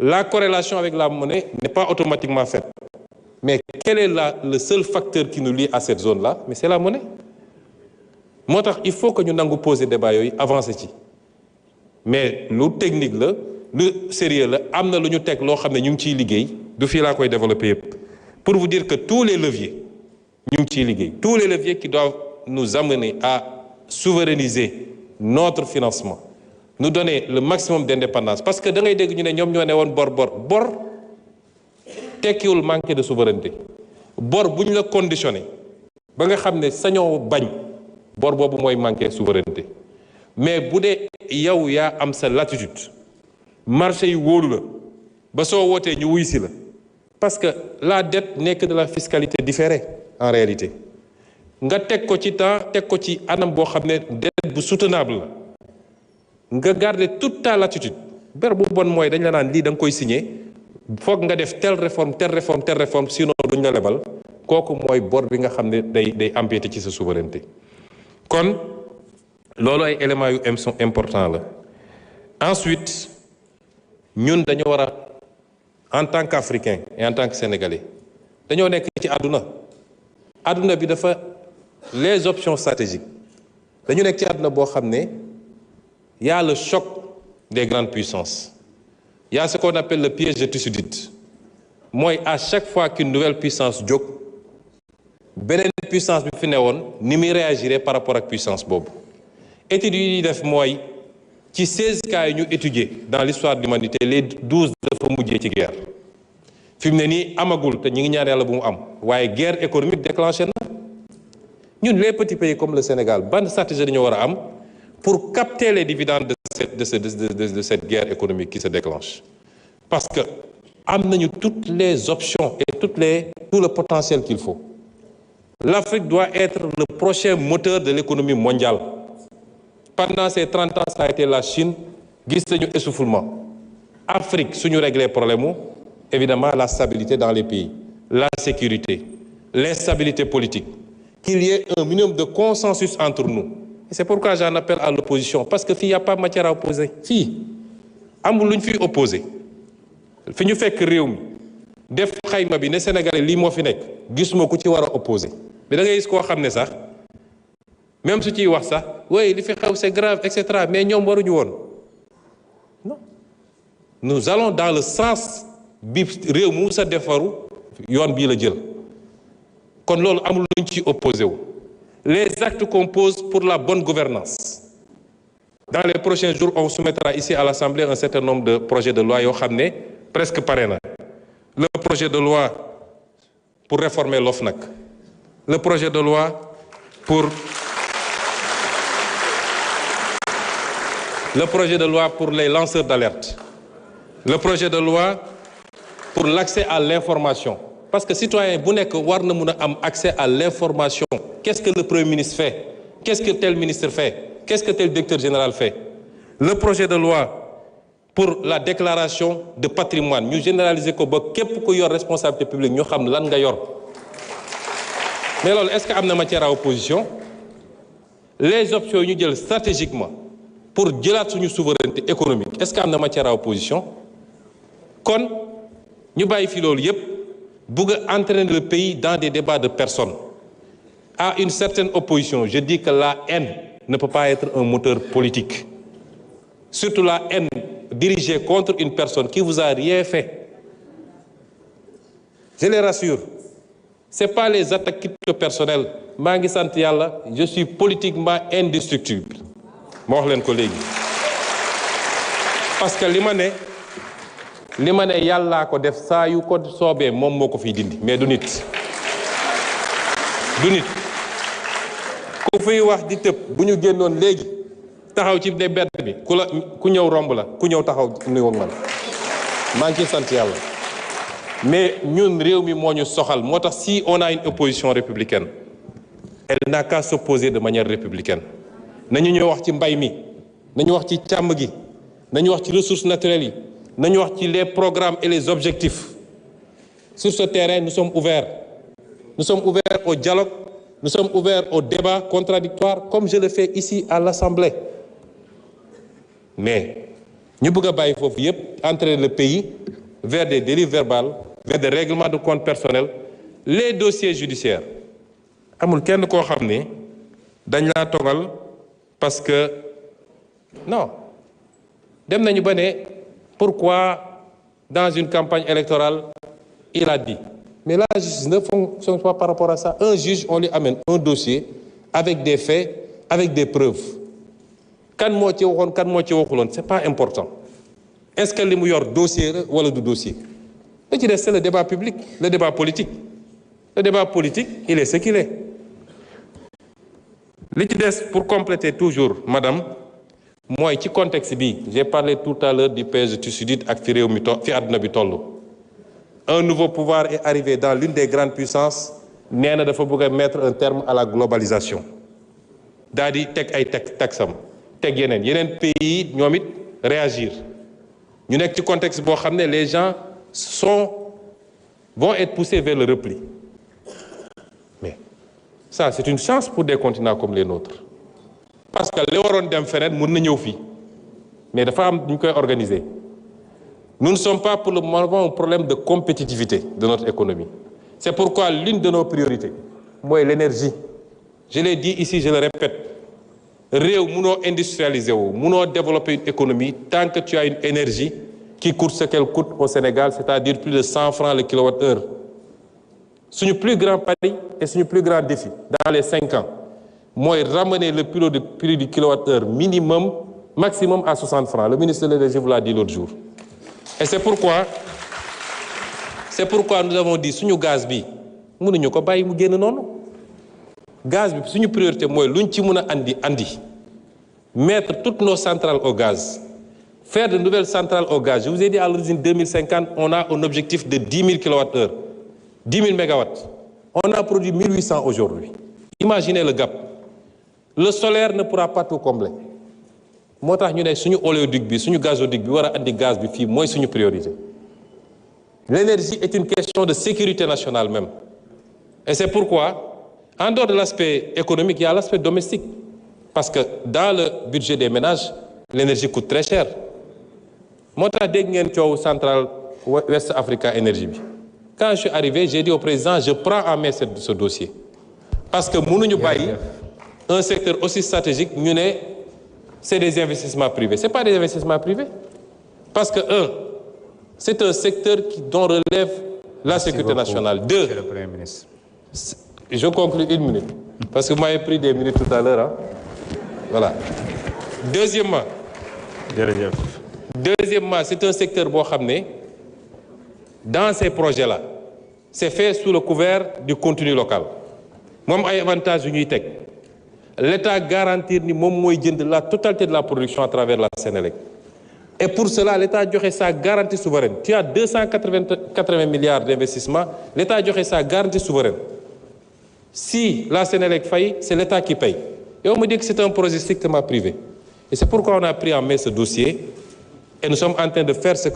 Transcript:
La corrélation avec la monnaie n'est pas automatiquement faite. Mais quel est le seul facteur qui nous lie à cette zone-là? Mais c'est la monnaie. Moo tax il faut que ñu nangu poser débat yooyu avancer ci mais lu technique la lu sérieux la am na lu ñu teg loo xam ne ñu ngi ciy liggéey du fii laa koy développer yëpp pour vous dire que tous les leviers ñu ngi ciy liggéey tous les leviers qui doivent nous amener à souverainiser notre financement nous donner le maximum d'indépendance parce que da ngay dégg ñu ne ñoom ñoo ne woon bor tekkiwul manque de souveraineté bor bu ñu la conditionné ba nga xam ne sañoo bañ bor boobu mooy manqué souveraineté mais bu dee yow yaa am sa latitude marché yi wóolu la ba soo wootee ñu wuy si la parce que la dette n'est que de la fiscalité différée en réalité nga teg ko ci temps teg ko ci anam boo xam ne dette bu soutenable la nga garder toute ta latitude ber bu bon mooy dañ la naan lii da nga koy signer foog nga def telle réforme sinon duñ la lebal kooku mooy bor bi nga xam ne day empiéter ci sa souveraineté kon loolu ay éléments yu sont importants la ensuite ñun dañoo war a en tant qu'Africain et en tant que Sénégalais dañoo nekk ci àdduna bi dafa les options stratégiques dañu nekk ci àdduna boo xam ne y a le choc des grandes puissances il y a ce qu'on appelle le piège de Thucydide mooy à chaque fois qu'une nouvelle puissance jóg beneen puissance bi fi newoon ni muy réagirait par rapport ak puissance boobu études yi ñuy def mooy ci 16 cas yi ñu étudier dans l'histoire de l'humanité les 12 dafa mujjee ci guerre fi mu ne nii amagul te ñu ngi ñaan yàlla bu mu am waaye guerre économique déclenché na ñun les petits pays comme le Sénégal ban stratégie dañoo war a am pour capter les dividendes de cette guerre économique qui se déclenche parce que am nañu toutes les options et tout le potentiel qu'il faut. L'Afrique doit être le prochain moteur de l'économie mondiale. Pendant ces 30 ans, ça a été la Chine, gis nañu essoufflement. Afrique, suñu régler problème, évidemment la stabilité dans les pays, la sécurité, l'instabilité politique, qu'il y ait un minimum de consensus entre nous. Et c'est pourquoi j'en appelle à l'opposition, parce que fii y a pas matière à opposer. Fii amul luñ fi opposer. Fi ñu fekk réew mi def xayma bi ne Sénégalais lii moo fi nekk gisuma ku ci war a opposer. mais da ngay gis koo xam ne sax même su ciy wax sax oui li fi xew c'est grave etc. mais ñoom waruñu woon non nous allons dans le sens bi réew mu sa defaru yoon bii la jël kon loolu amul luñ ci opposé wu les actes qu'on pose pour la bonne gouvernance dans les prochains jours on soumettra ici à l'Assemblée un certain nombre de projets de loi yoo xam ne presque pare na le projet de loi pour réformer l'OFNAC le projet de loi pour les lanceurs d'alerte, le projet de loi pour l'accès à l'information. Parce que citoyen bu nekk war na mun a am accès à l'information. Qu'est-ce que le Premier ministre fait? Qu'est-ce que tel ministre fait? Qu'est-ce que tel directeur général fait? Le projet de loi pour la déclaration de patrimoine ñu généraliser ko ba képp ku yor responsabilité publique ñu xam lan nga yor. Mais loolu est-ce que am na matière à opposition? Les options yi ñu jël stratégiquement pour jëlaat suñu souveraineté économique est-ce que am na matière à opposition? Kon ñu bàyyi fi loolu yépp bëgg a entraîner le pays dans des débats de personnes. À une certaine opposition, je dis que la haine ne peut pas être un moteur politique. Surtout la haine dirigée contre une personne qui vous a rien fait. Je les rassure. C'est pas les attaques personnelles. maa ngi sant yàlla je suis politiquement indestructible. ma wax leen ko léegi. parce que li ma ne yàllaa ko def saa yu ko soobee moom moo ko fiy dindi mais du nit. ku fiy wax di tëb bu ñu génnoon léegi taxaw ci ne bedd bi ku ñëw romb la ku ñëw taxaw nuyoo man maa ngi ciy sant yàlla. mais ñun réew mi moo ñu soxal moo tax si on a une opposition républicaine elle n'a qu'à s'opposer de manière républicaine. nañu ñëw wax ci mbay mi nañu wax ci càmm gi nañu wax ci ressources naturelles yi nañu wax ci les programmes et les objectifs. Sur ce terrain nous sommes ouverts au dialogue, nous sommes ouverts au débat contradictoire comme je le fais ici à l'Assemblée. Mais ñu bëgg a bàyyi foofu yépp entraîner le pays vers des dérives verbales, vers des règlements de compte personnels, les dossiers judiciaires. amul kenn koo xam ne dañ laa togal parce que non dem nañu ba ne pourquoi dans une campagne électorale il a dit. Mais la justice ne fonctionne pas par rapport à ça. Un juge, on lui amène un dossier avec des faits, avec des preuves. Kan moo ci waxoon kan moo ci waxuloon, c'est pas important. Est-ce que li mu yor dossier la wala du dossier? Li ci des, c'est le débat public, le débat politique. Le débat politique, il est ce qu'il est. Li ci des, pour compléter toujours, madame, mooy ci contexte bi, j'ai parlé tout à l'heure du pays de sudite ak fi réew mi fi àdduna bi tollu. Un nouveau pouvoir est arrivé dans l'une des grandes puissances nee na dafa bëgg a mettre un terme à la globalisation daal di teg ay taxam teg yeneen pays ñoom it réagir ñu nekk ci contexte boo xam ne les gens vont être poussés vers le repli. Mais ça c'est une chance pour des continents comme les nôtres parce que li waroon dem feneen mën na ñëw fii mais dafa am ñu koy organiser. Nous ne sommes pas pour le moment un problème de compétitivité de notre économie. C'est pourquoi l'une de nos priorités, moi, l'énergie. Je l'ai dit ici, je le répète. Réew mënoo industrialiser wu, mënoo développer une économie tant que tu as une énergie qui coûte ce qu'elle coûte au Sénégal, c'est-à-dire plus de 100 francs le kilowattheure. Suñu plus grand pari et suñu plus grand défi dans les 5 ans, mooy ramener le prix du kilowattheure maximum à 60 francs. Le ministre de l'Énergie vous l'a dit l'autre jour. Et c'est pourquoi nous avons dit suñu gaz bi mënuñu ko bàyyi mu génn noonu gaz bi suñu priorité mooy luñ ci mën a andi mettre toutes nos centrales au gaz, faire de nouvelles centrales au gaz. Je vous ai dit à l'origine 2050, on a un objectif de 10 000 kWh, 10 000 MW. On a produit 1800 aujourd'hui. Imaginez le gap. Le solaire ne pourra pas tout combler. moo tax ñu ne suñu oléoduc bi suñu gazoduc bi war a andi gaz bi fii mooy suñu priorité. L'énergie est une question de sécurité nationale même. Et c'est pourquoi, en dehors de l'aspect économique, il y a l'aspect domestique. Parce que dans le budget des ménages, l'énergie coûte très cher. moo tax dégg ngeen coow Central West Africa Energy bi. Quand je suis arrivé, j'ai dit au président, je prends en main ce dossier. Parce que mënuñu bàyyi un secteur aussi stratégique ñu ne c'est des investissements privés. C'est pas des investissements privés. Parce que, c'est un secteur dont relève la sécurité nationale. Deux, Monsieur le Premier ministre. Je conclue 1 minute. Parce que vous m'avez pris des minutes tout à l'heure. Hein? Voilà. Deuxièmement, c'est un secteur boo xam ne dans ces projets-là, c'est fait sous le couvert du contenu local. moom ay avantages yu ñuy teg. L'État garantir ni moom mooy jënd la totalité de la production à travers la Sénélec. Et pour cela, l'État joxe sa garantie souveraine. Tu as 280 milliards d'investissements, l'État joxe sa garantie souveraine. Si la Sénélec faillit, c'est l'État qui paye. Et on me dit que c'est un projet strictement privé. Et c'est pourquoi on a pris en main ce dossier et nous sommes en train de faire ce